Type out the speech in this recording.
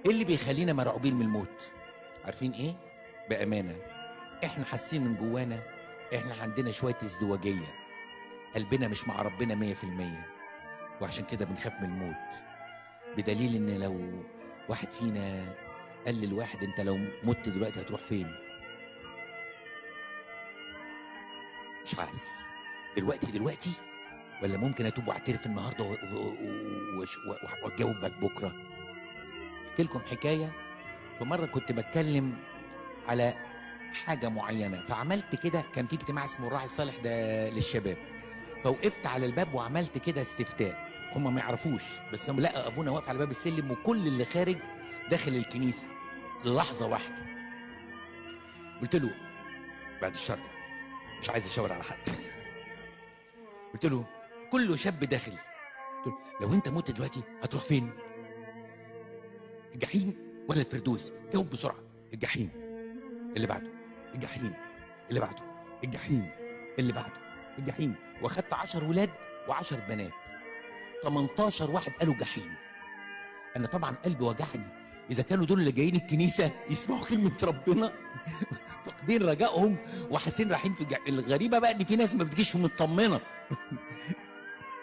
ايه اللي بيخلينا مرعوبين من الموت؟ عارفين ايه؟ بامانه احنا حاسين من جوانا احنا عندنا شويه ازدواجيه، قلبنا مش مع ربنا 100%، وعشان كده بنخاف من الموت. بدليل ان لو واحد فينا قال للواحد انت لو مت دلوقتي هتروح فين؟ مش عارف دلوقتي ولا ممكن اتوب واعترف النهارده واجاوبك بكره. احكي لكم حكايه. في مره كنت بتكلم على حاجه معينه فعملت كده، كان في اجتماع اسمه الراعي الصالح ده للشباب، فوقفت على الباب وعملت كده استفتاء. هم ما يعرفوش، بس هم لقى ابونا واقف على باب السلم وكل اللي خارج داخل الكنيسه للحظه واحده. قلت له بعد الشر، مش عايز اشاور على حد، قلت له كله شاب داخل، قلت له لو انت مت دلوقتي هتروح فين؟ الجحيم ولا الفردوس؟ جاوب بسرعه. الجحيم. اللي بعده الجحيم. اللي بعده الجحيم. اللي بعده الجحيم. واخدت 10 ولاد و10 بنات، 18 واحد قالوا جحيم. انا طبعا قلبي وجعني، اذا كانوا دول اللي جايين الكنيسه يسمعوا كلمه ربنا فاقدين رجائهم وحاسين رايحين في الغريبه بقى ان في ناس ما بتجيش مطمنه